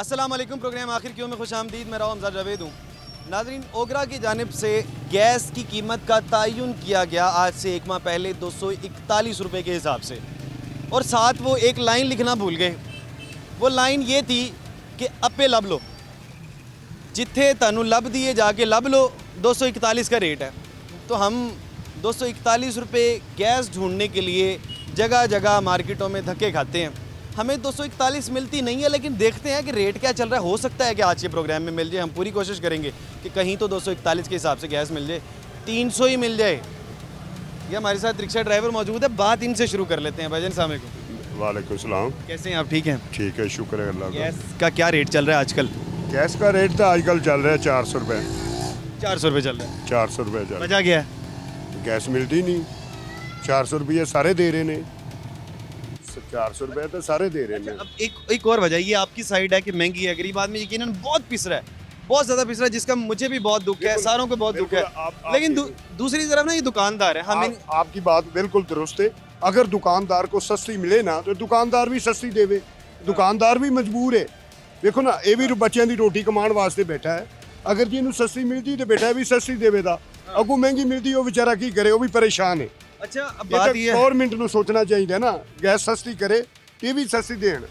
अस्सलाम वालेकुम। प्रोग्राम आखिर क्यों में खुश आमदीद। मैं हमजा जावेद हूँ। नाज़रीन, ओगरा की जानिब से गैस की कीमत का तयन किया गया आज से एक माह पहले 241 रुपये के हिसाब से, और साथ वो एक लाइन लिखना भूल गए। वो लाइन ये थी कि अपे लब लो, जिथे तनु लब दिए जाके लब लो, 241 का रेट है। तो हम 241 रुपये गैस ढूंढने के लिए जगह जगह मार्केटों में धक्के खाते हैं। हमें 241 मिलती नहीं है, लेकिन देखते हैं कि रेट क्या चल रहा है। हो सकता है कि आज के प्रोग्राम में मिल जाए। हम पूरी कोशिश करेंगे कि कहीं तो 241 के हिसाब से गैस मिल जाए, 300 ही मिल जाए। ये हमारे साथ रिक्शा ड्राइवर मौजूद है, बात इनसे शुरू कर लेते हैं। भाईजान अस्सलाम वालेकुम। वालेकुम सलाम। कैसे हैं आप? ठीक हैं? ठीक है, शुक्र है अल्लाह का। गैस का क्या रेट चल रहा है आजकल? गैस का रेट तो आजकल चल रहा है 400 रुपये। 400 रुपये चल रहा है। 400 रुपये चल रहा वजह क्या है? है। गैस मिलती नहीं। 400 रुपये सारे दे रहे ने। 400 रुपये तो सारे दे रहे हैं। अब एक और वजह ये आपकी साइड है कि महंगी है, गरीब आदमी यकीनन बहुत पिस रहा है, बहुत ज़्यादा पिस रहा है, जिसका मुझे भी बहुत दुख है, सारों को बहुत दुख है। लेकिन दूसरी तरफ ना ये दुकानदार है। हमें आपकी बात बिल्कुल दुरुस्त है। अगर दुकानदार को सस्ती मिले ना तो दुकानदार भी सस्ती देवे। दुकानदार भी मजबूर है। देखो ना, ये भी बच्चों की रोटी कमाने वास्ते बैठा है। अगर जी सस्ती मिलती तो बेटा भी सस्ती देवेगा। अगू महंगी मिलती वो बेचारा की करे, वो भी परेशान है। अच्छा, अब बात ये गवर्नमेंट को सोचना चाहिए ना, गैस सस्ती करे, ये भी सस्ती देन।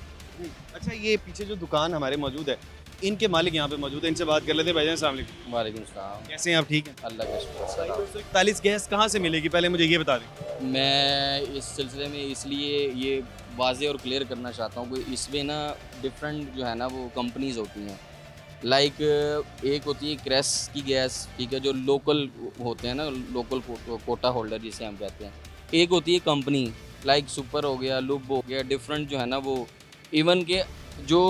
अच्छा, ये पीछे जो दुकान हमारे मौजूद है, इनके मालिक यहाँ पे मौजूद है, इनसे बात कर लेते हैं। भाईजान अस्सलाम वालेकुम। वालेकुम सलाम। कैसे हैं आप? ठीक हैं? अल्लाह का शुक्र। 241 गैस कहाँ से मिलेगी, पहले मुझे ये बता दें। मैं इस सिलसिले में इसलिए ये वाज़ेह और क्लियर करना चाहता हूँ कि इसमें ना डिफरेंट जो है ना वो कंपनीज़ होती हैं। लाइक एक होती है क्रेस की गैस, ठीक है, जो लोकल होते हैं ना, लोकल कोटा होल्डर जिसे हम कहते हैं। एक होती है कंपनी, लाइक सुपर हो गया, लुब हो गया, डिफरेंट जो है ना वो इवन के जो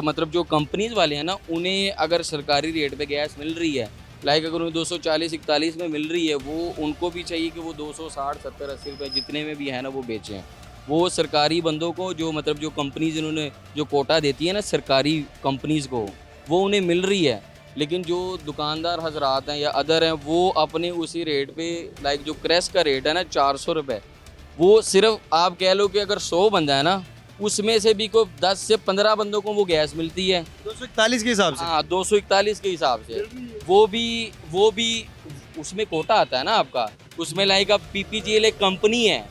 मतलब जो कंपनीज़ वाले हैं ना, उन्हें अगर सरकारी रेट पे गैस मिल रही है, लाइक अगर उन्हें 240-41 में मिल रही है, वो उनको भी चाहिए कि वो 260, 70, 80 रुपये जितने में भी है ना वो बेचें। वो सरकारी बंदों को जो मतलब जो कंपनीज़ इन्होंने जो कोटा देती है ना सरकारी कंपनीज़ को, वो उन्हें मिल रही है। लेकिन जो दुकानदार हजरात हैं या अदर हैं, वो अपने उसी रेट पे, लाइक जो क्रेस का रेट है ना 400 रुपये, वो सिर्फ आप कह लो कि अगर 100 बंदा है ना, उसमें से भी को 10 से 15 बंदों को वो गैस मिलती है 241 के हिसाब से। हाँ, 241 के हिसाब से। वो भी उसमें कोटा आता है ना आपका, उसमें लाइक अब PPGL एक कंपनी है,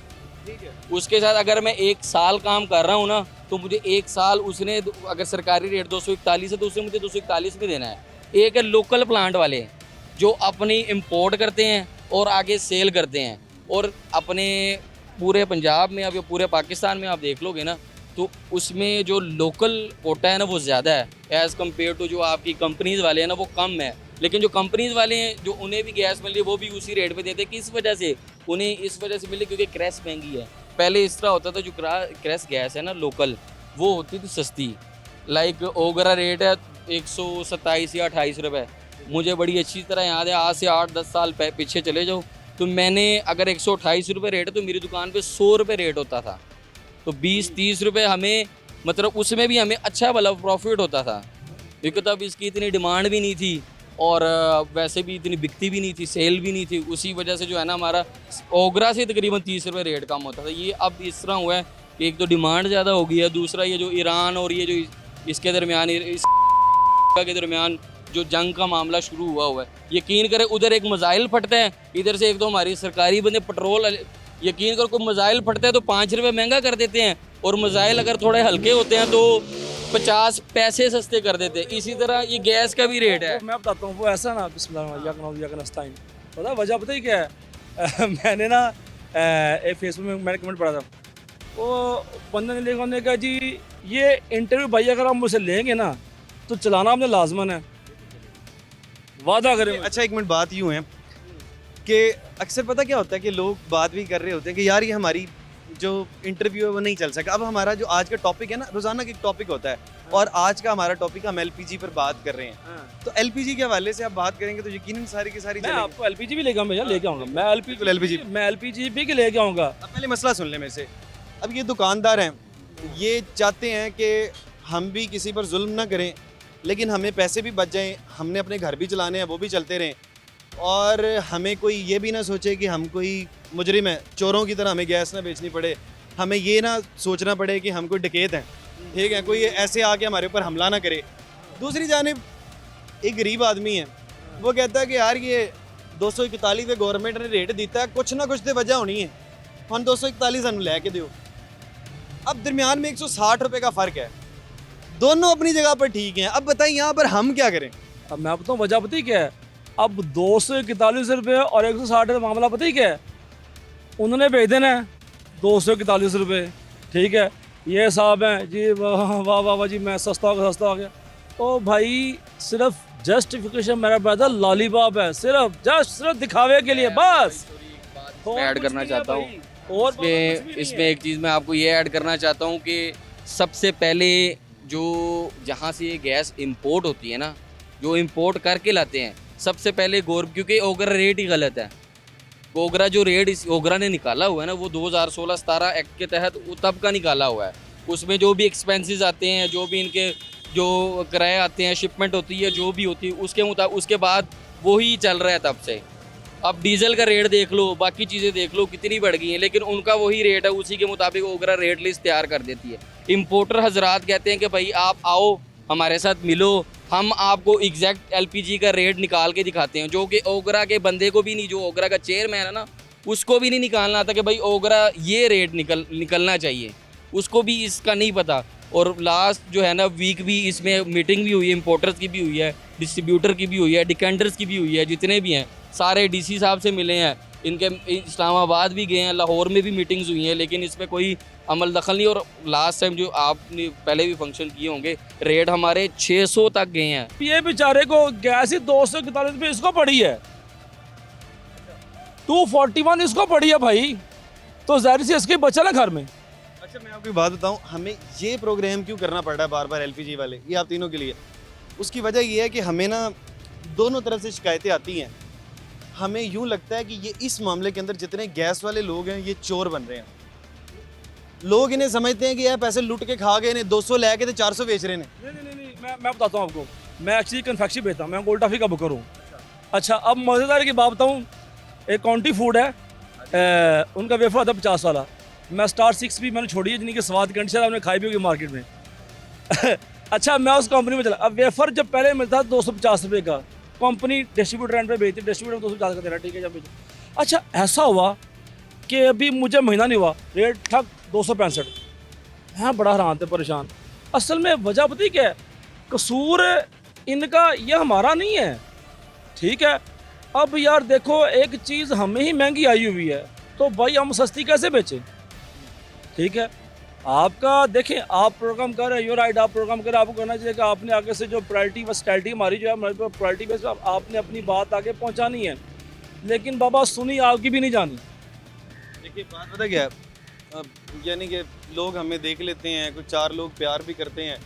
उसके साथ अगर मैं 1 साल काम कर रहा हूँ ना, तो मुझे 1 साल उसने, अगर सरकारी रेट 241 है तो उसने मुझे 241 में देना है। एक है लोकल प्लांट वाले जो अपनी इंपोर्ट करते हैं और आगे सेल करते हैं, और अपने पूरे पंजाब में या पूरे पाकिस्तान में आप देख लोगे ना, तो उसमें जो लोकल कोटा है ना वो ज़्यादा है एज़ कम्पेयर टू जो आपकी कंपनीज़ वाले हैं ना वो कम है। लेकिन जो कंपनीज़ वाले हैं जो उन्हें भी गैस मिल रही है, वो भी उसी रेट पे देते हैं। किस वजह से? उन्हें इस वजह से मिल रही क्योंकि क्रेस महंगी है। पहले इस तरह होता था, जो क्रेस गैस है ना लोकल, वो होती थी सस्ती। लाइक ओगरा रेट है 127 या 28 रुपये। मुझे बड़ी अच्छी तरह याद है, आज से 8-10 साल पीछे चले जाओ, तो मैंने अगर 128 रुपये रेट है तो मेरी दुकान पे 100 रुपये रेट होता था। तो 20-30 रुपये हमें, मतलब उसमें भी हमें अच्छा वाला प्रॉफिट होता था, क्योंकि तब इसकी इतनी डिमांड भी नहीं थी और वैसे भी इतनी बिकती भी नहीं थी, सेल भी नहीं थी। उसी वजह से जो है ना हमारा ओगरा से तकरीबन 30 रुपये रेट कम होता था। ये अब इस तरह हुआ है कि एक तो डिमांड ज़्यादा हो गई है, दूसरा ये जो ईरान और ये जो इसके दरमियान के दरमियान जो जंग का मामला शुरू हुआ है, यकीन करें उधर एक मिसाइल फटते हैं, इधर से एक तो हमारी सरकारी बंदे पेट्रोल, यकीन कर कोई मिसाइल फटते हैं तो 5 रुपये महंगा कर देते हैं, और मिसाइल अगर थोड़े हल्के होते हैं तो 50 पैसे सस्ते कर देते हैं। इसी तरह ये गैस का भी रेट है। मैं बताता हूँ वो ऐसा ना, बिस्मिल्लाह, पता वजह पता ही क्या है? मैंने ना एक फेसबुक में मैंने कमेंट पढ़ा था, वो बंदे ने लिखा, उन्होंने कहा जी ये इंटरव्यू भाई अगर आप मुझसे लेंगे ना तो चलाना आपने लाजमन है, वादा करें। अच्छा, एक मिनट, बात यूँ है कि अक्सर पता क्या होता है कि लोग बात भी कर रहे होते हैं कि यार ये हमारी जो इंटरव्यू है वो नहीं चल सका। अब हमारा जो आज का टॉपिक है ना, रोजाना का एक टॉपिक होता है और आज का हमारा टॉपिक हम एलपीजी पर बात कर रहे हैं। तो एलपीजी के हवाले से आप बात करेंगे तो यकीनन सारी की सारी मैं चलेंगी। आपको एलपीजी भी लेके आऊंगा भैया, लेके आऊंगा मैं बिल्कुल LPG। मैं एलपीजी भी लेके आऊंगा। अब पहले मसला सुन ले मेरे से। अब ये दुकानदार हैं, ये चाहते हैं कि हम भी किसी पर जुल्म ना करें, लेकिन हमें पैसे भी बच जाएं, हमने अपने घर भी चलाने हैं, वो भी चलते रहें, और हमें कोई ये भी ना सोचे कि हम कोई मुजरिम है, चोरों की तरह हमें गैस ना बेचनी पड़े, हमें ये ना सोचना पड़े कि हम कोई डकैत हैं, ठीक है, कोई ऐसे आके हमारे ऊपर हमला ना करे। दूसरी जानिब एक गरीब आदमी है, वो कहता है कि यार ये 241 पे गवर्नमेंट ने रेट दिता है, कुछ ना कुछ तो वजह होनी है, हम 241 सानू लैके दियो। अब दरमियान में 160 रुपये का फ़र्क है, दोनों अपनी जगह पर ठीक हैं। अब बताइए यहाँ पर हम क्या करें? अब मैं बताऊँ वजह पता ही क्या है। अब 241 रुपये और 160 का मामला पता ही क्या है। उन्होंने भेज देना है 241 रुपये, ठीक है, ये साहब हैं जी, वाह वाह वाह वाह जी, मैं सस्ता हो गया। तो भाई सिर्फ जस्टिफिकेशन मेरा ब्रदर लॉलीपॉप है, सिर्फ दिखावे के लिए बस। मैं ऐड करना चाहता हूँ और इसमें एक चीज़ मैं आपको ये ऐड करना चाहता हूँ कि सबसे पहले जो जहाँ से ये गैस इंपोर्ट होती है ना, जो इंपोर्ट करके लाते हैं, सबसे पहले क्योंकि ओगरा रेट ही गलत है। ओगरा जो रेट इस ओगरा ने निकाला हुआ है ना, वो 2016-17 एक्ट के तहत वो तब का निकाला हुआ है। उसमें जो भी एक्सपेंसेस आते हैं, जो भी इनके जो किराए आते हैं, शिपमेंट होती है, जो भी होती है, उसके बाद वही चल रहा है तब से। अब डीजल का रेट देख लो, बाकी चीज़ें देख लो कितनी बढ़ गई हैं, लेकिन उनका वही रेट है, उसी के मुताबिक ओगरा रेट लिस्ट तैयार कर देती है। इंपोर्टर हजरात कहते हैं कि भाई आप आओ हमारे साथ मिलो, हम आपको एग्जैक्ट एलपीजी का रेट निकाल के दिखाते हैं, जो कि ओगरा के बंदे को भी नहीं, जो ओगरा का चेयरमैन है ना, उसको भी नहीं निकालना आता कि भाई ओगरा ये रेट निकलना चाहिए, उसको भी इसका नहीं पता। और लास्ट जो है ना वीक भी इसमें मीटिंग भी हुई है, इंपोर्टर्स की भी हुई है, डिस्ट्रीब्यूटर की भी हुई है, डिकेंडर्स की भी हुई है, जितने भी हैं सारे डीसी साहब से मिले हैं, इनके इस्लामाबाद भी गए हैं, लाहौर में भी मीटिंग्स हुई हैं, लेकिन इसमें कोई अमल दखल नहीं। और लास्ट टाइम जो आपने पहले भी फंक्शन किए होंगे, रेट हमारे 600 तक गए हैं। ये बेचारे को गैस ही 241 रुपये इसको पड़ी है, 241 इसको पड़ी है भाई, तो जाहिर सी इसके बचा ना घर में। अच्छा मैं आपको एक बात बताऊं, हमें ये प्रोग्राम क्यों करना पड़ रहा है बार बार एलपीजी वाले, ये आप तीनों के लिए, उसकी वजह ये है कि हमें ना दोनों तरफ से शिकायतें आती हैं। हमें यूं लगता है कि ये इस मामले के अंदर जितने गैस वाले लोग हैं ये चोर बन रहे हैं। लोग इन्हें समझते हैं कि यार पैसे लुट के खा गए, इन्हें 200 ले के तो 400 बेच रहे हैं। नहीं, मैं बताता हूँ आपको, मैं एक्चुअली कन्फेक्शन बेचता हूँ, मैं गोल्ड टॉफी का बुकर हूँ। अच्छा अब मज़ेदार की बात बताऊँ, एक काउंटी फूड है, उनका वेफर आता है 50 वाला, मैं स्टार 6 भी मैंने छोड़ी है, जिनकी स्वाद कंडीशन आपने खाई भी होगी मार्केट में। अच्छा मैं उस कंपनी में चला, अब वेफर जब पहले मिलता था 250 रुपये का, कंपनी डिस्ट्रीब्यूटर रेंट पे बेचती, डिस्ट्रीब्यूटर 250 का दे रहा, ठीक है, जब बेचो। अच्छा ऐसा हुआ कि अभी मुझे महीना नहीं हुआ, रेट ठग 265। हाँ बड़ा हैरान थे, परेशान। असल में वजह पता ही क्या है, कसूर इनका, ये हमारा नहीं है, ठीक है। अब यार देखो एक चीज़ हमें ही महंगी आई हुई है, तो भाई हम सस्ती कैसे बेचें, ठीक है। आपका देखें, आप प्रोग्राम कर रहे हैं, योर राइट, आप प्रोग्राम कर रहे हैं, आपको करना चाहिए कि आपने आगे से जो प्रायोरिटी बस स्टैलिटी हमारी जो है, हमारी प्रायोरिटी बेस आपने अपनी बात आगे पहुंचानी है, लेकिन बाबा सुनी आपकी भी नहीं जानी। देखिए बात पता क्या है, यानी कि लोग हमें देख लेते हैं, कुछ 4 लोग प्यार भी करते हैं,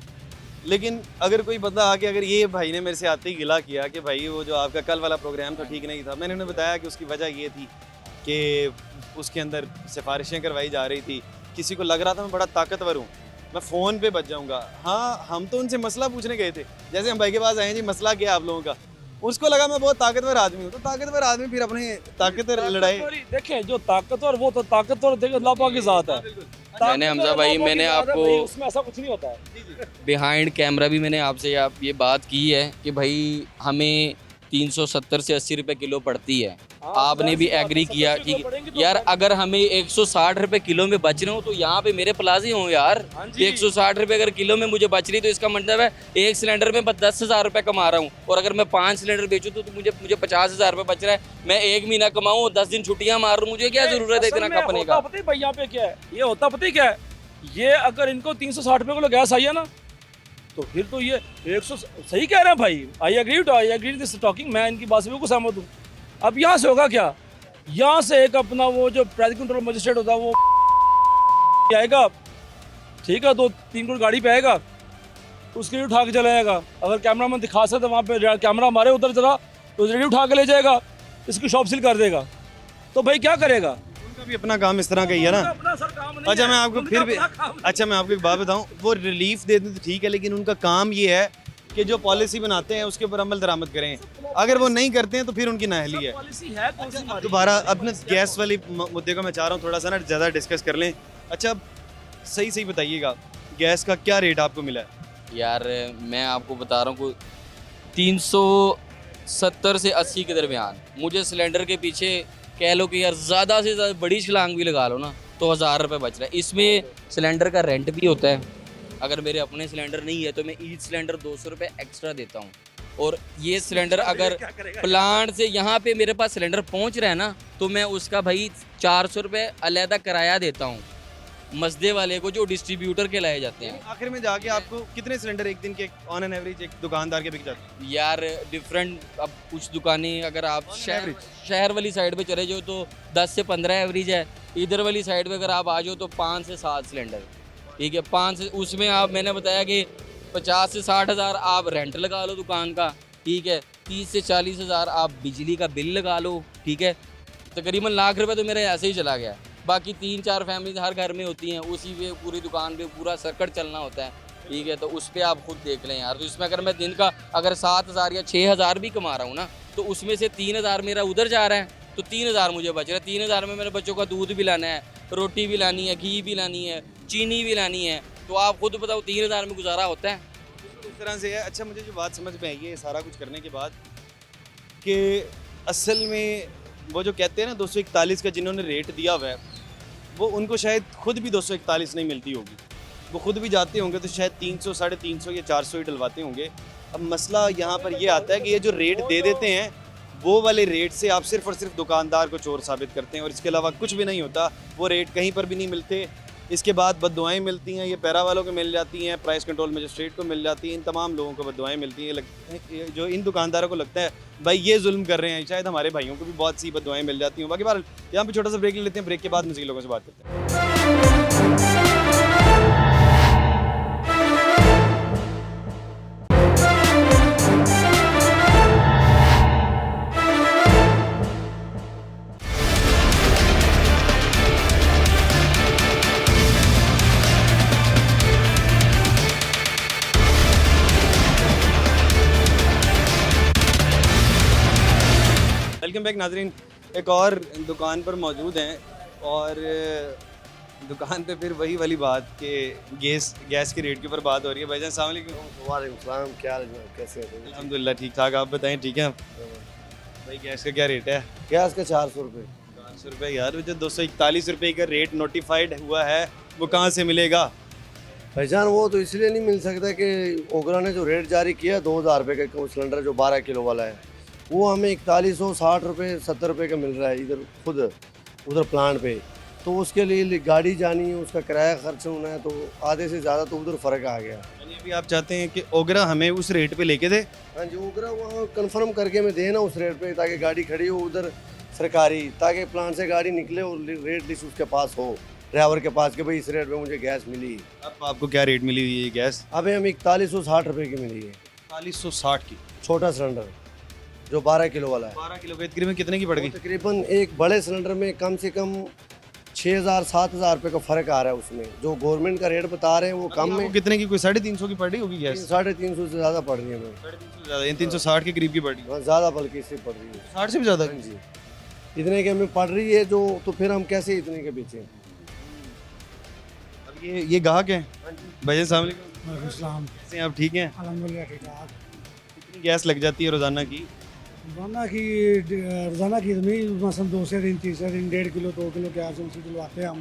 लेकिन अगर कोई बंदा आके, अगर ये भाई ने मेरे से आते ही गिला किया कि भाई वो जो आपका कल वाला प्रोग्राम था ठीक नहीं था, मैंने उन्हें बताया कि उसकी वजह ये थी कि उसके अंदर सिफारिशें करवाई जा रही थी, किसी को लग रहा था मैं बड़ा ताकतवर हूँ, मैं फ़ोन पे बच जाऊँगा। हाँ हम तो उनसे मसला पूछने गए थे, जैसे हम भाई के पास आए जी मसला क्या है आप लोगों का, उसको लगा मैं बहुत ताकतवर आदमी हूँ, तो ताकतवर आदमी फिर अपने ताकतवर लड़ाई। देखें जो ताकतवर, वो तो ताकतवर देखें अल्लाह पाक की ज़ात है। मैंने हमजा भाई, मैंने आपको उसमें ऐसा कुछ नहीं होता है। बिहाइंड कैमरा भी मैंने आपसे ये बात की है कि भाई हमें 370 से 80 रुपए किलो पड़ती है, आपने भी एग्री किया कि यार अगर हमें 160 रुपए किलो में बच रहे हो तो यहाँ पे मेरे प्लाजी हों यार। 160 रुपए अगर किलो में मुझे बच रही तो इसका मतलब है एक सिलेंडर में 10,000 रुपए कमा रहा हूँ, और अगर मैं 5 सिलेंडर बेचूँ तो मुझे 50,000 रुपए बच रहा है। मैं 1 महीना कमाऊँ, 10 दिन छुट्टियाँ मार रहा हूँ, मुझे क्या जरूरत है इतना कपने का। पता है भाई यहाँ पे क्या है, ये होता पता ही क्या है, ये अगर इनको 360 रुपए किलो गैस आई है ना, तो फिर तो ये 100 सही कह रहे हैं भाई। आई एग्री दिस टॉकिंग, मैं इनकी बात से बिल्कुल सहमत हूँ। अब यहाँ से होगा क्या, यहाँ से एक अपना वो जो प्राइस कंट्रोल मजिस्ट्रेट होता है वो आएगा, ठीक है, 2-3 करोड़ गाड़ी पे आएगा, उसके लिए उठा के चला जाएगा। अगर कैमरा मैन दिखा सकते वहाँ पे कैमरा हमारे उधर चला तो रेडी उठा के ले जाएगा, इसकी शॉप सील कर देगा। तो भाई क्या करेगा? उनका भी अपना काम इस तरह का ही है ना। अपना सर काम नहीं अच्छा है, मैं आपको उनका फिर भी अपना काम नहीं है। अच्छा मैं आपको एक बात बताऊं, वो रिलीफ दे दें तो ठीक है, लेकिन उनका काम ये है कि जो पॉलिसी बनाते हैं उसके ऊपर अमल दरामद करें। अगर वो नहीं करते हैं तो फिर उनकी नाअहली है। पॉलिसी है कौन सी हमारी? दोबारा अपने गैस वाली मुद्दे को मैं चाह रहा हूँ थोड़ा सा ना ज़्यादा डिस्कस कर लें। अच्छा सही सही बताइएगा, गैस का क्या रेट आपको मिला है? यार मैं आपको बता रहा हूँ 370 से 80 के दरमियान। मुझे सिलेंडर के पीछे कह लो कि यार ज़्यादा से ज़्यादा बड़ी छलांग भी लगा लो ना तो 1000 रुपये बच रहा है। इसमें सिलेंडर का रेंट भी होता है। अगर मेरे अपने सिलेंडर नहीं है तो मैं ईच सिलेंडर 200 रुपये एक्स्ट्रा देता हूँ। और ये सिलेंडर अगर प्लांट से यहाँ पे मेरे पास सिलेंडर पहुँच रहा है ना तो मैं उसका भाई 400 रुपये अलहदा किराया देता हूँ मसदे वाले को, जो डिस्ट्रीब्यूटर के लाए जाते हैं। आखिर में जाके आपको कितने सिलेंडर एक दिन के ऑन एन एवरेज एक दुकानदार के बिक जाते हैं? यार डिफरेंट, अब कुछ दुकानें अगर आप शहर वाली साइड पे चले जाओ तो 10 से 15 एवरेज है। इधर वाली साइड पे अगर आप आ जाओ तो 5 से 7 सिलेंडर, ठीक है। 5 से उसमें आप, मैंने बताया कि 50 से 60 हज़ार आप रेंट लगा लो दुकान का, ठीक है। 30 से 40 हज़ार आप बिजली का बिल लगा लो, ठीक है। तकरीबन लाख रुपए तो मेरा ऐसे ही चला गया। बाकी 3-4 फैमिली हर घर में होती हैं, उसी पे पूरी दुकान पे पूरा सर्कट चलना होता है, ठीक है। तो उस पर आप खुद देख लें यार। तो इसमें अगर मैं दिन का अगर 7,000 या 6,000 भी कमा रहा हूँ ना तो उसमें से 3,000 मेरा उधर जा रहा है, तो 3,000 मुझे बच रहा है। 3,000 में मेरे बच्चों का दूध भी लाना है, रोटी भी लानी है, घी भी लानी है, चीनी भी लानी है। तो आप खुद बताओ 3,000 में गुजारा होता है? इस तरह से है। अच्छा मुझे जो बात समझ में आई है सारा कुछ करने के बाद कि असल में वो जो कहते हैं ना 241 का जिन्होंने रेट दिया हुआ है वो उनको शायद खुद भी 241 नहीं मिलती होगी। वो खुद भी जाते होंगे तो शायद 300, 350 या 400 ही डलवाते होंगे। अब मसला यहाँ पर ये आता है कि ये जो रेट दे देते हैं वो वाले रेट से आप सिर्फ और सिर्फ दुकानदार को चोर साबित करते हैं और इसके अलावा कुछ भी नहीं होता। वो रेट कहीं पर भी नहीं मिलते। इसके बाद बद्दुआएं मिलती हैं, ये पैरा वालों को मिल जाती हैं, प्राइस कंट्रोल मजिस्ट्रेट को मिल जाती हैं, इन तमाम लोगों को बद्दुआएं मिलती हैं। जो इन दुकानदारों को लगता है भाई ये जुल्म कर रहे हैं, शायद हमारे भाइयों को भी बहुत सी बद्दुआएं मिल जाती हैं। बाकी बार यहाँ पे छोटा सा ब्रेक ले लेते हैं, ब्रेक के बाद मज़ीद लोगों से बात करते हैं। वेलकम बैक नाजरीन, एक और दुकान पर मौजूद हैं और दुकान पे फिर वही वाली बात कि गैस के रेट के ऊपर बात हो रही है। भाईजान अस्सलाम वालेकुम। वालेकुम सलाम, क्या हाल है, कैसे हैं? अल्हम्दुलिल्लाह ठीक ठाक, आप बताएं ठीक है? भाई गैस का क्या रेट है? गैस का 400 रुपये। 400 रुपये यार, वो जो 241 रुपये का रेट नोटिफाइड हुआ है वो कहाँ से मिलेगा? भाईजान वो तो इसलिए नहीं मिल सकता कि ओगरा ने जो रेट जारी किया 2,000 रुपये का सिलेंडर जो 12 किलो वाला है वो हमें 4160 रुपये 70 रुपये का मिल रहा है इधर खुद उधर प्लांट पे। तो उसके लिए गाड़ी जानी है, उसका किराया खर्च होना है, तो आधे से ज़्यादा तो उधर फ़र्क आ गया। यानी अभी आप चाहते हैं कि ओगरा हमें उस रेट पे लेके दे? हाँ जी, ओगरा वहाँ कंफर्म करके मैं देना उस रेट पे ताकि गाड़ी खड़ी हो उधर सरकारी, ताकि प्लांट से गाड़ी निकले और रेट लिस्ट उसके पास हो, ड्राइवर के पास कि भाई इस रेट पे मुझे गैस मिली। अब आपको क्या रेट मिली हुई है गैस? अभी हमें 4160 रुपये की मिली है 4160 की छोटा सिलेंडर जो 12 किलो वाला है। 12 किलो के तकरीबन कितने की पड़ गई? तकरीबन एक बड़े सिलेंडर में कम से कम 6,000-7,000 रुपये का फ़र्क आ रहा है उसमें। जो गवर्नमेंट का रेट बता रहे हैं वो कम में कितने की, कोई 350 की पड़ रही होगी गैस? 350 से ज़्यादा पड़ रही है हमें। 350 ज़्यादा, 360 के करीब की पड़ रही है। हाँ, ज़्यादा बल्कि इससे पड़ रही है। 60 से भी ज़्यादा? हाँ जी, इतने के हमें पड़ रही है जो, तो फिर हम कैसे इतने के बेचें? अब ये ग्राहक हैं भाई, अस्सलाम वालेकुम। कैसे हैं आप, ठीक हैं? अल्हम्दुलिल्लाह ठीक ठाक। कितनी गैस लग जाती है रोज़ाना की? रोज़ाना की तो नहीं, मसलन 2 से दिन 3 से दिन 1.5 किलो 2 किलो गैस उनसे दिलवाते हैं हम।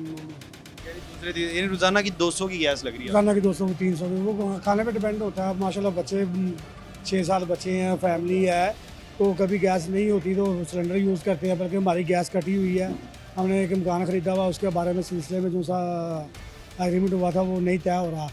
यानी रोज़ाना की 200 की गैस लग रही है? रोज़ाना की 200 300 वो खाने पे डिपेंड होता है। माशाल्लाह बच्चे 6-7 बच्चे हैं, फैमिली है, तो कभी गैस नहीं होती तो सिलेंडर यूज़ करते हैं, बल्कि हमारी गैस कटी हुई है। हमने एक मकान ख़रीदा हुआ, उसके बारे में सिलसिले में जो सा एग्रीमेंट हुआ था वो नहीं तय हो रहा,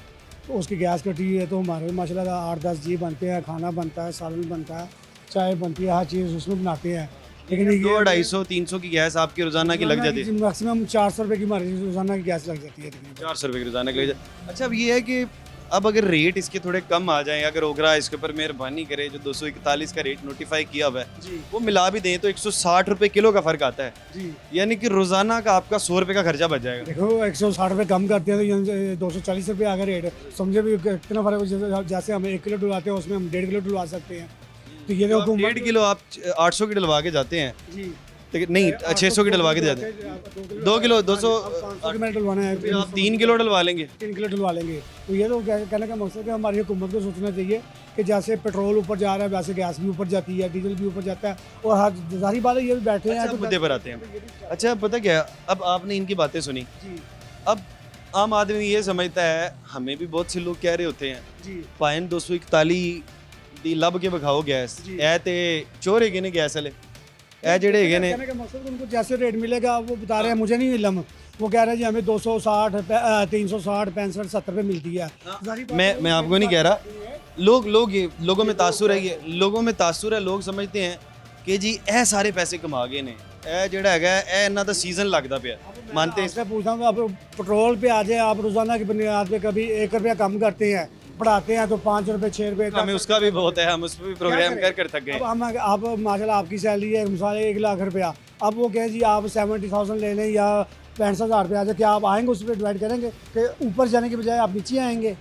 तो उसकी गैस कटी हुई है। तो हमारे माशाल्लाह 8-10 जी बनते हैं, खाना बनता है, सालन बनता है, चाय बनती है, हर चीज़ उसमें बनाते हैं। लेकिन ये 200-250-300 की गैस आपकी रोजाना की लग जाती है। मैक्सिमम 400 रुपये की हमारी रोजाना की गैस लग जाती है तकरीबन। 400 रुपये की रोजाना की लग जाती है। अच्छा, अब ये है कि अब अगर रेट इसके थोड़े कम आ जाएं, अगर ओगरा इसके ऊपर मेहरबानी करे, जो 241 का रेट नोटिफाई किया हुआ है जी वो मिला भी दें तो 160 रुपये किलो का फर्क आता है, जी। यानी कि रोजाना का आपका 100 रुपये का खर्चा बच जाएगा। देखो 160 रुपये कम करते हैं तो यहाँ 240 रुपये आ गया रेट, समझे भी कितना फर्क है। जैसे हम 1 किलो डलवाते हैं उसमें हम 1.5 किलो डलवा सकते हैं। तो ये तो देखो 1.5 किलो आप 800 की डलवा के जाते हैं, जी लेकिन नहीं 600 की डलवा के जाते हैं। 2 किलो 200 500 की मैंने डलवाना है, फिर आप 3 किलो डलवा लेंगे। 3 किलो डलवा लेंगे। तो ये तो कहने का मकसद है हमारी हुकूमत को सोचना चाहिए कि जैसे पेट्रोल ऊपर जा रहा है वैसे गैस भी ऊपर जाती है, डीजल भी ऊपर जाता है। और हाँ जाहिर बात है ये भी बैठे हैं अच्छा, तो मुद्दे पर आते हैं। अच्छा, पता क्या, अब आपने इनकी बातें सुनी, जी अब आम आदमी ये समझता है, हमें भी बहुत से लोग कह रहे होते हैं जी पाइन 241 दी लब के बखाओ गैस जी। ए ते चोर है ने गैस वाले ए जेड़े हैगे ने। कहने का मकसद उनको जैसे रेट मिलेगा वो बता रहे हैं, मुझे नहीं इलम। वो कह रहे हैं जी हमें 260 360 65 70 पे मिलती है। जाहिर बात है, मैं आपको नहीं कह रहा, लोगों में तासुर है, ये लोगों में तासुर है। लोग समझते हैं कि जी ए सारे पैसे कमा गए ने, ए जेड़ा हैगा ए इन्ना दा सीजन लगदा पिया, मानते हैं। आपसे पूछता हूँ आप पेट्रोल पे आ जाए, आप रोजाना की बुनियाद पे कभी 1 रुपया कम करते हैं, बढ़ाते हैं तो 5 रुपये 6 रुपये हमें उसका भी बहुत है, हम उस पर भी प्रोग्राम कर थक गए। अब हम आप माशाल्लाह आपकी सैलरी है मिसाल 1 लाख रुपया, अब वो कहें जी आप 70,000 ले लें या 65,000 रुपया, आज क्या आप आएंगे उस पर डिवाइड करेंगे कि ऊपर जाने के बजाय आप नीचे आएंगे?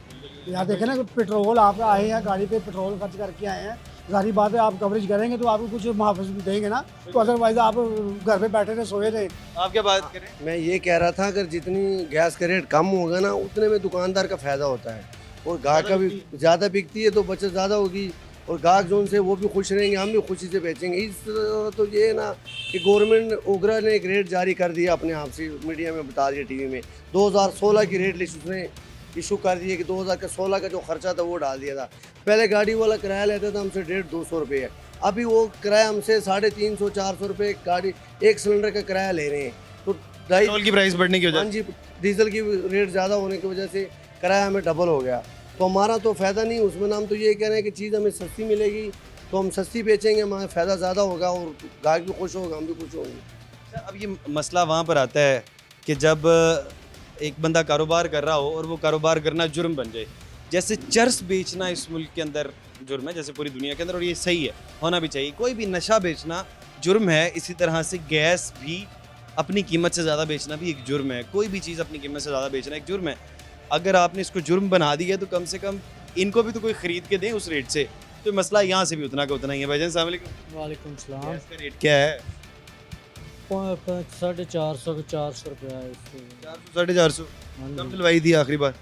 यार देखें ना, पेट्रोल आप आए हैं गाड़ी पे, पेट्रोल खर्च करके आए हैं, जाहिर बात है आप कवरेज करेंगे तो आपको कुछ मुआवजा देंगे ना, तो अदरवाइज आप घर पे बैठे रहे सोए रहे। आप क्या बात करें? मैं ये कह रहा था अगर जितनी गैस का रेट कम होगा ना उतने में दुकानदार का फ़ायदा होता है और गाहक का भी ज़्यादा बिकती है तो बचत ज़्यादा होगी और गाहक जो उनसे वो भी खुश रहेंगे, हम भी खुशी से बेचेंगे। इस तरह तो ये है ना कि गवर्नमेंट ओगरा ने एक रेट जारी कर दिया अपने आप से, मीडिया में बता दिया टीवी में, 2016 की रेट लिस्ट उसने इशू कर दिए कि 2016 का जो खर्चा था वो डाल दिया था। पहले गाड़ी वाला किराया लेता था हमसे 150-200 रुपये है, अभी वो किराया हमसे 350-400 रुपये गाड़ी एक सिलेंडर का किराया ले रहे हैं। तो पेट्रोल की प्राइस बढ़ने की वजह हाँ जी, डीजल की रेट ज़्यादा होने की वजह से किराया हमें डबल हो गया, तो हमारा तो फ़ायदा नहीं उसमें। हम तो ये कह रहे हैं कि चीज़ हमें सस्ती मिलेगी तो हम सस्ती बेचेंगे, हमारा फ़ायदा ज़्यादा होगा और गाहक भी खुश होगा, हम भी खुश होंगे। अब ये मसला वहाँ पर आता है कि जब एक बंदा कारोबार कर रहा हो और वो कारोबार करना जुर्म बन जाए, जैसे चर्स बेचना इस मुल्क के अंदर जुर्म है, जैसे पूरी दुनिया के अंदर, और ये सही है, होना भी चाहिए। कोई भी नशा बेचना जुर्म है, इसी तरह से गैस भी अपनी कीमत से ज़्यादा बेचना भी एक जुर्म है। कोई भी चीज़ अपनी कीमत से ज़्यादा बेचना एक जुर्म है। अगर आपने इसको जुर्म बना दिया तो कम से कम इनको भी तो कोई ख़रीद के दें उस रेट से। तो मसला यहाँ से भी उतना का उतना ही है। भाईजान अस्सलाम वालेकुम। वालेकुम सलाम। गैस का रेट क्या है? 450 400 रुपया है इसके। 400-450। हाँ कब जी। डलवाई थी आखिरी बार?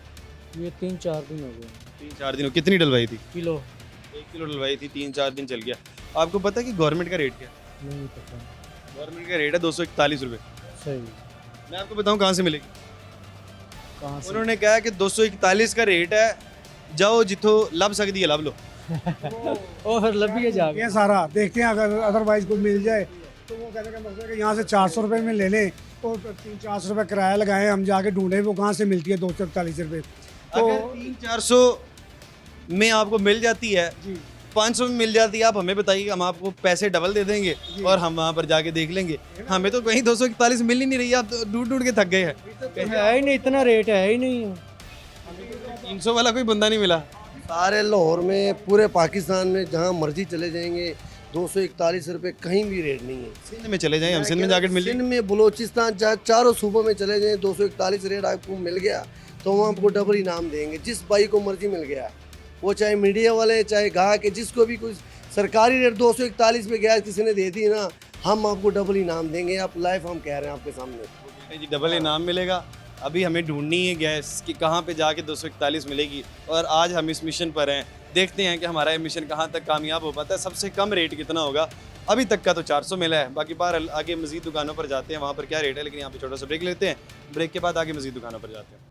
ये 3-4 दिन हो गए। 3-4 दिन। कितनी डलवाई थी? किलो 1 किलो डलवाई थी, 3-4 दिन चल गया। आपको पता है कि गवर्नमेंट का रेट क्या है? नहीं पता। गवर्नमेंट का रेट है 241 रुपये। सही। मैं आपको बताऊं कहाँ से मिलेगी। कहाँ से? उन्होंने कहा कि 241 का रेट है, जाओ जितो लब सकती है लब लो। ओ फिर लभी जाके। ये सारा देखते हैं, अगर अदरवाइज कोई मिल जाए तो वो कहने का मतलब है कि यहाँ से 400 रुपये में ले लें और 300-400 रुपये किराया लगाएं, हम जाके ढूंढें वो कहाँ से मिलती है 241 रुपये। तो अगर 300-400 में आपको मिल जाती है, जी 500 में मिल जाती है, आप हमें बताइए, हम आपको पैसे डबल दे देंगे और हम वहाँ पर जाके देख लेंगे। हमें तो कहीं 241 मिल ही नहीं रही है, आप तो ढूंढ ढूंढ के थक गए हैं। है ही नहीं, इतना रेट है ही नहीं। 300 वाला कोई बंदा नहीं मिला। सारे लाहौर में, पूरे पाकिस्तान में जहाँ मर्जी चले जाएंगे 241 रुपये कहीं भी रेट नहीं है। सिंध में चले जाएं, हम सिंध में जाके मिल सिंध में, बलोचिस्तान, चारों सूबों में चले जाएं, 241 रेट आपको मिल गया तो वहाँ आपको डबल इनाम देंगे। जिस भाई को मर्जी मिल गया, वो चाहे मीडिया वाले चाहे गाहक, जिसको भी कुछ सरकारी रेट 241 पे गैस किसी ने दे दी ना, हम आपको डबल इनाम देंगे। आप लाइव हम कह रहे हैं आपके सामने। जी डबल इनाम मिलेगा। अभी हमें ढूंढनी है गैस कि कहाँ पे जाके 241 मिलेगी, और आज हम इस मिशन पर हैं। देखते हैं कि हमारा ये मिशन कहाँ तक कामयाब हो पाता है। सबसे कम रेट कितना होगा? अभी तक का तो 400 मिला है, बाकी बाहर आगे मजीद दुकानों पर जाते हैं वहाँ पर क्या रेट है। लेकिन यहाँ पे छोटा सा ब्रेक लेते हैं, ब्रेक के बाद आगे मजीद दुकानों पर जाते हैं।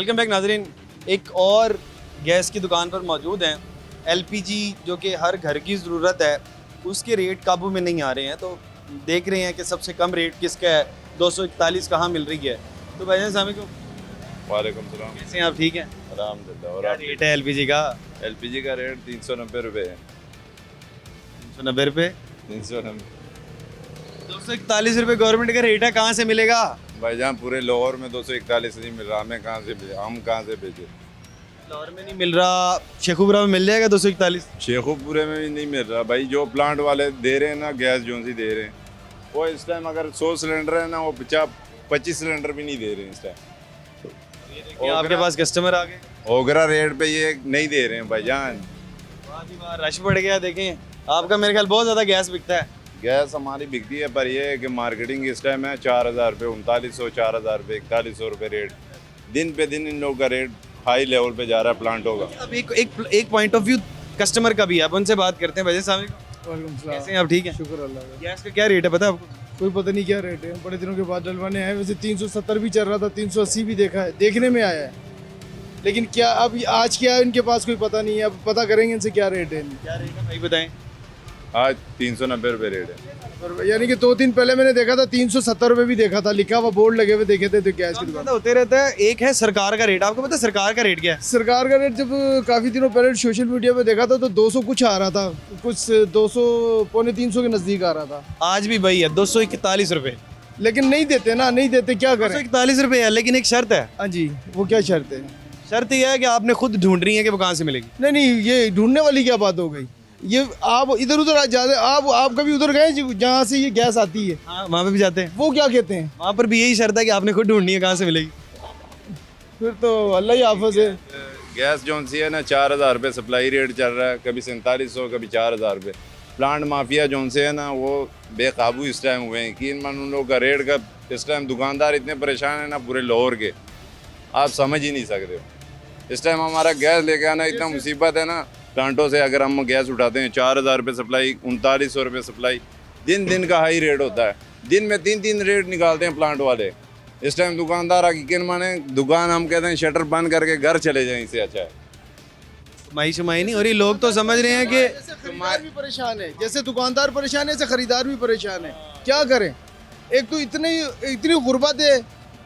वेलकम बैक नाजरीन। एक और गैस की दुकान पर मौजूद हैं। एलपीजी जो कि हर घर की ज़रूरत है, उसके रेट काबू में नहीं आ रहे हैं। तो देख रहे हैं कि सबसे कम रेट किसका है, 241 कहाँ मिल रही है। तो भाईजान अस्सलाम वालेकुम। वालेकुम सलाम। कैसे हैं आप, ठीक हैं? अलहमदिल्ला। और क्या आप? रेट है एलपीजी का? एलपीजी का रेट 390 रुपये है। 390 रुपये। 390। 241 रुपये गवर्नमेंट का रेट है, कहाँ से मिलेगा? भाईजान पूरे लाहौर में 241 नहीं मिल रहा, हमें कहाँ से भेजे, हम कहाँ से भेजे? लाहौर में नहीं मिल रहा, शेखुपुरा में मिल जाएगा 241? शेखुपुरे में भी नहीं मिल रहा भाई। जो प्लांट वाले दे रहे हैं ना, गैस जो सी दे रहे हैं, वो इस टाइम अगर 100 सिलेंडर है ना, वो 25 सिलेंडर भी नहीं दे रहे हैं इस टाइम। आपके पास कस्टमर आ गए? ओगरा रेट पे ये नहीं दे रहे हैं भाईजान। वाह जी वाह, रश बढ़ गया। देखें, आपका मेरे ख्याल बहुत ज़्यादा गैस बिकता है। गैस हमारी बिकती है, पर ये है कि मार्केटिंग इस टाइम है 4000 रुपये, 3900, 4000 रुपये, 4100 रुपये रेट। दिन पे दिन इन लोगों का रेट हाई लेवल पे जा रहा है प्लांटों का। अब एक पॉइंट ऑफ व्यू कस्टमर का भी है, अब उनसे बात करते हैं। भाई साहब कैसे हैं आप, ठीक हैं? शुक्र अल्लाह का। गैस का क्या रेट है पता है आपको? कोई पता नहीं क्या रेट है, बड़े दिनों के बाद डलवाने आए। वैसे 370 भी चल रहा था, 380 भी देखा है, देखने में आया है, लेकिन क्या अब आज क्या है इनके पास कोई पता नहीं है। अब पता करेंगे इनसे क्या रेट है। क्या रेट है भाई बताएं। आज 390 रुपये रेट है। और यानी कि 2 दिन पहले मैंने देखा था 370 रुपये भी देखा था, लिखा हुआ बोर्ड लगे हुए देखे थे तो गैस की दुकान। पता होते रहता है। एक है सरकार का रेट, आपको पता है सरकार का रेट क्या है? सरकार का रेट जब काफ़ी दिनों पहले सोशल मीडिया पे देखा था तो 200 कुछ आ रहा था, कुछ 200 पौने 300 के नज़दीक आ रहा था। आज भी वही है, 241 रुपये। लेकिन नहीं देते ना, नहीं देते, क्या करें। 241 रुपये है, लेकिन एक शर्त है। हाँ जी, वो क्या शर्त है? शर्त यह है कि आपने खुद ढूंढनी है कि वो कहाँ से मिलेगी। नहीं नहीं, ये ढूंढने वाली क्या बात हो गई? ये आप इधर उधर जाते, आप कभी उधर गए जहाँ से ये गैस आती है? हाँ, वहाँ पे भी जाते हैं। वो क्या कहते हैं? वहाँ पर भी यही शर्त है कि आपने खुद ढूंढनी है कहाँ से मिलेगी। फिर तो अल्लाह ही हाफिज है। गैस जो सी है ना, 4000 रुपये सप्लाई रेट चल रहा है, कभी 4700, कभी 4000 रुपये। प्लांट माफिया जो से है ना, वो बेकाबू इस टाइम हुए हैं कि उन लोगों का रेट का इस टाइम दुकानदार इतने परेशान है ना पूरे लाहौर के, आप समझ ही नहीं सकते हो। इस टाइम हमारा गैस लेके आना इतना मुसीबत है ना, प्लांटों से अगर हम गैस उठाते हैं 4000 रुपये सप्लाई, 3900 रुपये सप्लाई, दिन दिन का हाई रेट होता है। दिन में 3 रेट निकालते हैं प्लांट वाले। इस टाइम दुकानदार यकीन माने, दुकान हम कहते हैं शटर बंद करके घर चले जाएं, इससे अच्छा है। माई शुमाई नहीं हो रही, लोग तो समझ रहे हैं कि खरीदार भी परेशान है, जैसे दुकानदार परेशान है, ऐसे खरीदार भी परेशान है। क्या करें? एक तो इतनी गुर्बत है,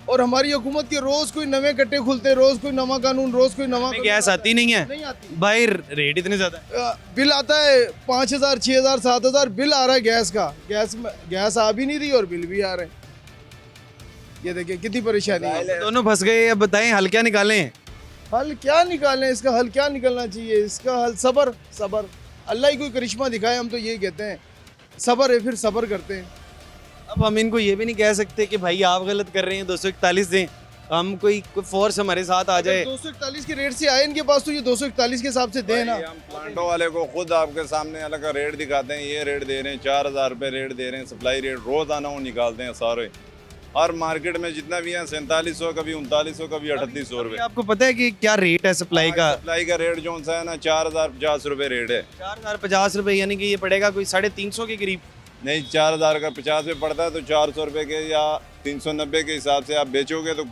और हमारी हुकूमत के रोज कोई नवे कट्टे खुलते, रोज कोई नवा कानून, रोज कोई नवा कानून। गैस आती नहीं है। नहीं आती भाई रेट इतने ज्यादा है। बिल आता है 5000, 6000, 7000 बिल आ रहा है गैस का। गैस आ भी नहीं रही और बिल भी आ रहे हैं। ये देखिए कितनी परेशानी है। दोनों फंस गए। अब बताएं हल क्या निकालें? हल क्या निकालें? इसका हल क्या निकलना चाहिए? इसका हल सबर, सबर। अल्लाह ही कोई करिश्मा दिखाए, हम तो यही कहते हैं। सबर है, फिर सबर करते हैं। अब हम इनको ये भी नहीं कह सकते कि भाई आप गलत कर रहे हैं, 241 दें। हम कोई फोर्स हमारे साथ आ जाए। 241 के रेट से आए इनके पास, तो ये 241 के हिसाब से दें ना। हम प्लांटों वाले को खुद आपके सामने अलग का रेट दिखाते हैं, ये रेट दे रहे हैं, 4000 रुपये रेट दे रहे हैं सप्लाई रेट, रोजाना वो निकालते हैं सारे। और मार्केट में जितना भी है 4700, कभी 3900, कभी 3800 रुपये। आपको पता है कि क्या रेट है सप्लाई का? सप्लाई का रेट जो सा है ना, 4050 रुपये रेट है। 4050 रुपये, यानी कि ये पड़ेगा कोई 350 के करीब। नहीं, 4000 का 50 में पड़ता है, तो 400 रुपये के या 390 के हिसाब से आप बेचोगे तो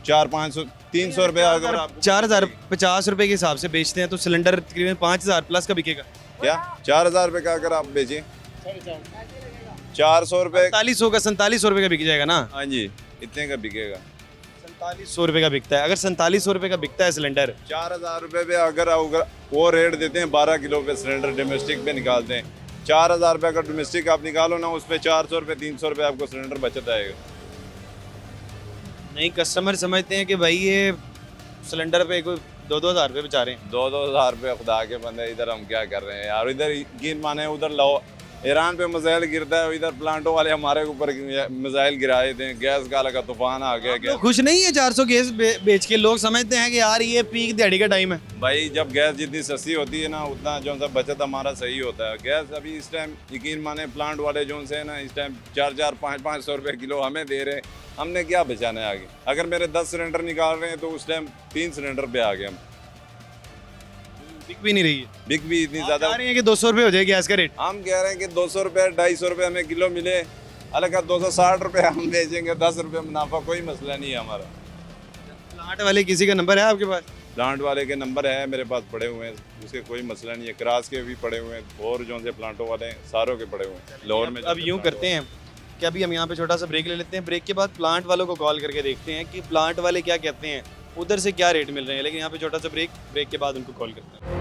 400-500 300 रुपये अगर आप 4050 रुपये के हिसाब से बेचते हैं तो सिलेंडर तकरीबन 5000 प्लस का बिकेगा। क्या 4000 रुपये का अगर आप बेचें 400 रुपये, 4700 का 4700 रुपये का बिक जाएगा ना? हाँ जी, इतने का बिकेगा। 4700 रुपये का बिकता है। अगर 4700 रुपये का बिकता है सिलेंडर, 4000 रुपये पे अगर वो रेट देते हैं 12 किलो पे सिलेंडर डोमेस्टिक पे निकालते हैं, 4000 रुपये का डोमेस्टिक आप निकालो ना, उस पर 400 रुपये 300 रुपये आपको सिलेंडर बचत आएगा। नहीं, कस्टमर समझते हैं कि भाई ये सिलेंडर पे कोई 2-2 हज़ार रुपये बचा रहे हैं। 2-2 हज़ार रुपये खुदा के बंदे, इधर हम क्या कर रहे हैं यार। इधर यकीन माने, उधर ईरान पे मिसाइल गिरता है, इधर प्लांटों वाले हमारे ऊपर मिसाइल गिरा देते हैं। गैस का लगा तूफान आ गया। गैस खुश नहीं है 400 गैस बेच के। लोग समझते हैं कि यार ये पीक दिहाड़ी का टाइम है। भाई जब गैस जितनी सस्ती होती है ना, उतना जो सा बचत हमारा सही होता है। गैस अभी इस टाइम यकीन माने प्लांट वाले जो से ना, इस टाइम 4-4, 500 रुपये किलो हमें दे रहे हैं। हमने क्या बचाना है आगे? अगर मेरे 10 सिलेंडर निकाल रहे हैं तो उस टाइम 3 सिलेंडर पे आ गए हम। बिक भी नहीं रही है। बिक भी इतनी ज़्यादा रही है कि 200 रुपये हो जाए गैस का रेट। हम कह रहे हैं कि 200 रुपये, 250 रुपये हमें किलो मिले, अलग 260 रुपये हम बेचेंगे, 10 रुपये मुनाफा, कोई मसला नहीं है हमारा। प्लांट वाले किसी का नंबर है आपके पास? प्लांट वाले के नंबर है मेरे पास पड़े हुए हैं, उसके कोई मसला नहीं है। क्रास के भी पड़े हुए हैं और जो से प्लांटों वाले हैं सारों के पड़े हुए हैं लाहौर में। अब यूँ करते हैं कि अभी हम यहाँ पे छोटा सा ब्रेक ले लेते हैं, ब्रेक के बाद प्लांट वालों को कॉल करके देखते हैं कि प्लांट वाले क्या कहते हैं, उधर से क्या रेट मिल रहे हैं। लेकिन यहाँ पे छोटा सा ब्रेक के बाद उनको कॉल करते हैं।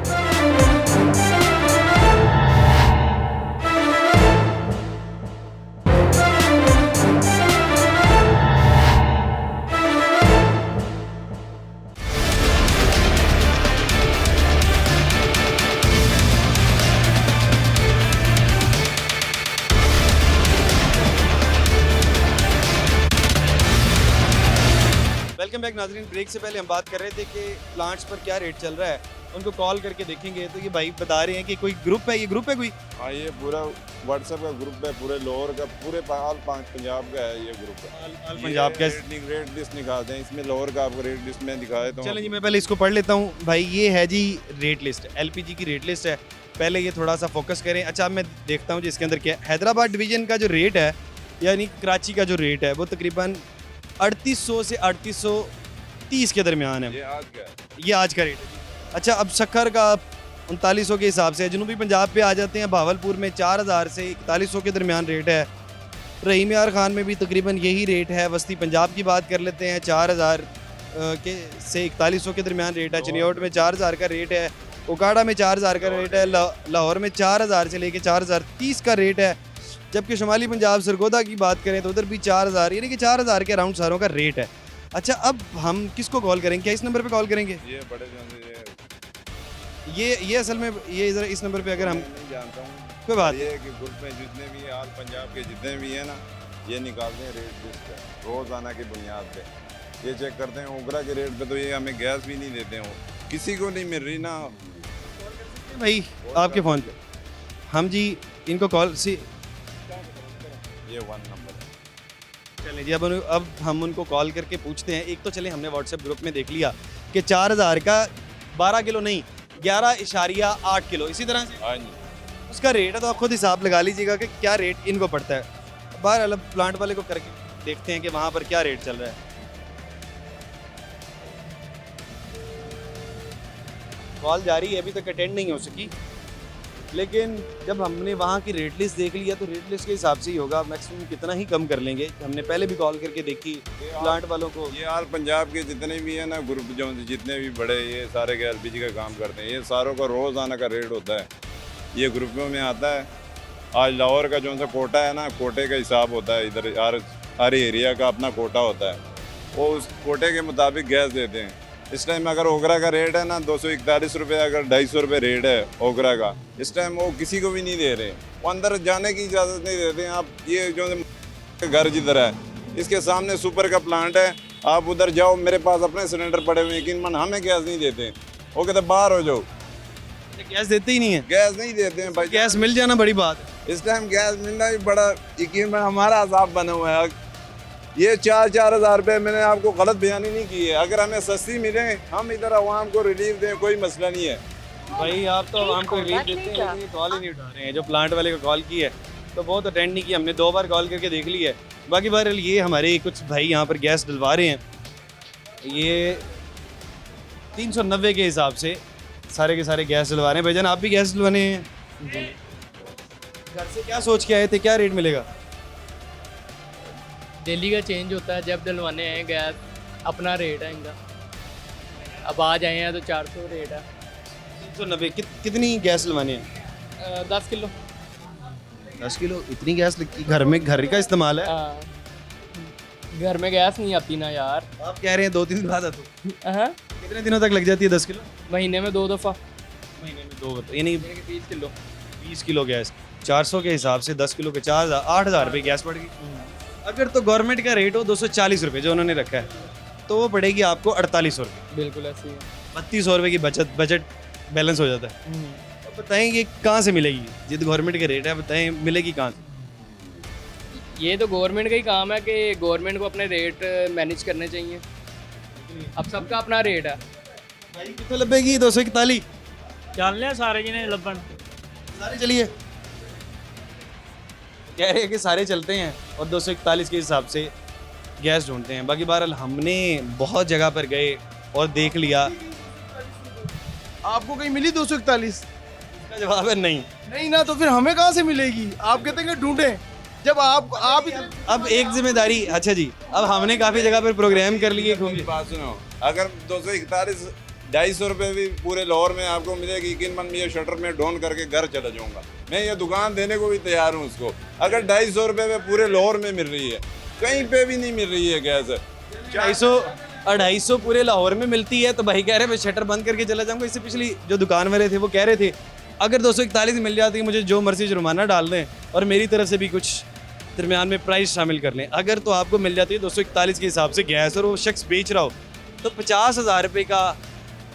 वेलकम बैक नाजरीन। ब्रेक से पहले हम बात कर रहे थे कि प्लांट्स पर क्या रेट चल रहा है, उनको कॉल करके देखेंगे। तो ये भाई बता रहे हैं कि कोई ग्रुप है, ये ग्रुप है कोई? हाँ, ये पूरा व्हाट्सएप का ग्रुप है, पूरे लाहौर का, पूरे पंजाब का है ये ग्रुप है। पंजाब का रेट लिस्ट निकालते हैं इसमें, लाहौर का आपको रेट लिस्ट में दिखा देता हूँ। चलें जी, मैं पहले इसको पढ़ लेता हूँ। भाई ये है जी रेट लिस्ट, एलपीजी की रेट लिस्ट है। पहले ये थोड़ा सा फोकस करें। अच्छा, अब मैं देखता हूँ जी इसके अंदर क्या है। हैदराबाद डिवीज़न का जो रेट है, यानी कराची का जो रेट है, वो तकरीबन 3800 से 3830 के दरमियान है। ये आज क्या है? ये आज का रेट है। अच्छा, अब शक्कर का 3900 के हिसाब से जनूबी पंजाब पे आ जाते हैं। भावलपुर में 4000 से 4100 के दरमियान रेट है। रहीम यार खान में भी तकरीबन यही रेट है। वस्ती पंजाब की बात कर लेते हैं, 4000 के से 4100 के दरमियान रेट है। चनियोट में 4000 का रेट है। उकाड़ा में 4000 का रेट है। लाहौर में 4000 से लेके 4030 का रेट है। जबकि शुमाली पंजाब सरगोदा की बात करें तो उधर भी 4000, यानी कि 4000 के अराउंड सारों का रेट है। अच्छा, अब हम किसको कॉल करेंगे? क्या इस नंबर पे कॉल करेंगे? ये बड़े जो हैं, ये असल में ये इधर इस नंबर पे अगर हम नहीं जानता हूँ। कोई बात ये है कि ग्रुप में जितने भी आल पंजाब के जितने भी हैं ना, ये निकालते हैं रेट लिस्ट रोज़ाना की बुनियाद पे। ये चेक करते हैं ओगरा के रेट पे, तो ये हमें गैस भी नहीं देते हो, किसी को नहीं मिल रही ना। भाई आपके फ़ोन पे हम जी इनको कॉल सी ये 1 नंबर है। चलें जी, अब हम उनको कॉल करके पूछते हैं। एक तो चले हमने व्हाट्सएप ग्रुप में देख लिया कि 4000 का 12 किलो नहीं, 11.8 किलो इसी तरह से हाँ जी, उसका रेट है। तो आप खुद हिसाब लगा लीजिएगा कि क्या रेट इनको पड़ता है। बाहर प्लांट वाले को करके देखते हैं कि वहाँ पर क्या रेट चल रहा है। कॉल जारी है, अभी तक अटेंड नहीं हो सकी, लेकिन जब हमने वहाँ की रेट लिस्ट देख लिया तो रेट लिस्ट के हिसाब से ही होगा। मैक्सिमम कितना ही कम कर लेंगे। हमने पहले भी कॉल करके देखी प्लांट वालों को। ये आल पंजाब के जितने भी हैं ना ग्रुप, जो जितने भी बड़े, ये सारे के एलपीजी का काम करते हैं, ये सारों का रोज़ाना का रेट होता है। ये ग्रुपों में आता है। आज लाहौर का जो सा कोटा है ना, कोटे का हिसाब होता है। इधर हर एरिया का अपना कोटा होता है, वो उस कोटे के मुताबिक गैस देते हैं। इस टाइम अगर ओगरा का रेट है ना 241 रुपये, अगर 250 रुपये रेट है ओगरा का, इस टाइम वो किसी को भी नहीं दे रहे, वो अंदर जाने की इजाज़त नहीं देते हैं। आप ये जो घर जिधर है, इसके सामने सुपर का प्लांट है, आप उधर जाओ, मेरे पास अपने सिलेंडर पड़े हुए हैं, लेकिन मन हमें गैस नहीं देते। वो कहते बाहर हो जाओ, गैस देते ही नहीं है। गैस नहीं देते हैं भाई। गैस मिल जाना बड़ी बात है। इस टाइम गैस मिलना भी बड़ा यकीन में हमारा अजाब बना हुआ है। ये 4-4 हज़ार रुपये मैंने आपको गलत बयानी नहीं की है। अगर हमें सस्ती मिले, हम इधर आवाम को रिलीफ दें, कोई मसला नहीं है। भाई आप तो आवाम को रिलीफ देते हैं, लेकिन ये कॉल ही नहीं उठा रहे हैं। जो प्लांट वाले को कॉल की है तो बहुत अटेंड नहीं किया। हमने 2 बार कॉल करके देख ली है। बाकी बहरहाल ये हमारे कुछ भाई यहाँ पर गैस डलवा रहे हैं। ये 390 के हिसाब से सारे के सारे गैस डलवा रहे हैं। भाईजान आप भी गैस डलवाने हैं? घर से क्या सोच के आए थे, क्या रेट मिलेगा? डेली का चेंज होता है। जब डलवाने हैं गैस अपना रेट है इनका। अब आज आए हैं तो 400 रेट है। 390 कितनी गैस डलवानी है? 10 किलो। 10 किलो इतनी गैस लगती? घर में घर का इस्तेमाल है? हाँ, घर में गैस नहीं आती ना यार। आप कह रहे हैं 2-3 दिन बाद आती। हाँ, कितने दिनों तक लग जाती है 10 किलो? महीने में 2 दफ़ा। महीने में 2 बार, यानी 20 किलो। 20 किलो गैस 400 के हिसाब से 10 किलो के 4000 8000 रुपये गैस पड़ गई। अगर तो गवर्नमेंट का रेट हो 240 रुपये जो उन्होंने रखा है, तो वो पड़ेगी आपको 4800 रुपये। बिल्कुल ऐसे ही है। 3200 रुपये की बजट बैलेंस हो जाता है। अब बताएं ये कहाँ से मिलेगी? जिद गवर्नमेंट के रेट है, बताएं मिलेगी कहाँ से? ये तो गवर्नमेंट का ही काम है कि गवर्नमेंट को अपने रेट मैनेज करने चाहिए। अब सबका अपना रेट है। भाई कितने लगेगी? 241 चलने सारे जिन्हें लबन सारे चलिए। कह रहे हैं कि सारे चलते हैं और 241 के हिसाब से गैस ढूंढते हैं। बाकी बहरहाल हमने बहुत जगह पर गए और देख लिया, आपको कहीं मिली 241? इसका जवाब है नहीं। नहीं ना, तो फिर हमें कहाँ से मिलेगी? आप कहते हैं कि ढूंढें, जब आप अब एक जिम्मेदारी, अच्छा जी, अब हमने काफ़ी जगह पर प्रोग्राम कर लिए मेरी बात सुनो, अगर 241 250 रुपये भी पूरे लाहौर में आपको मिलेगी, यकीन मन ये शटर में ढूंढ करके घर चला जाऊंगा। मैं ये दुकान देने को भी तैयार हूँ उसको। अगर 250 रुपये में पूरे लाहौर में मिल रही है, कहीं पे भी नहीं मिल रही है गैस। 250 पूरे लाहौर में मिलती है, तो भाई कह रहे मैं शटर बंद करके चला जाऊंगा। इससे पिछली जो दुकान वाले थे वो कह रहे थे अगर 241 मिल जाती मुझे जो मर्जी जुर्माना डाल दें और मेरी तरफ से भी कुछ दरमियान में प्राइस शामिल कर लें। अगर तो आपको मिल जाती है 241 के हिसाब से गैस और वो शख्स बेच रहा हो, तो 50,000 रुपये का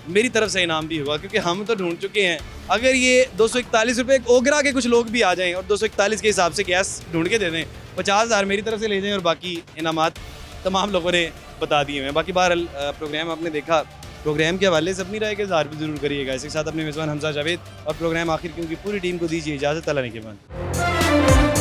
मेरी तरफ से इनाम भी होगा, क्योंकि हम तो ढूंढ चुके हैं। अगर ये 241 रुपये ओगरा के कुछ लोग भी आ जाएं और 241 के हिसाब से गैस ढूंढ के दे दें, 50,000 मेरी तरफ से ले जाएं और बाकी इनामात तमाम लोगों ने बता दिए हैं। बाकी बहरहाल प्रोग्राम आपने देखा, प्रोग्राम के हवाले से अपनी राय के इज़हार भी ज़रूर करिएगा। इसके साथ अपने मेज़बान हमजा जावेद और प्रोग्राम आखिर क्यों की पूरी टीम को दीजिए इजाज़त। अल्लाह ने के बाद।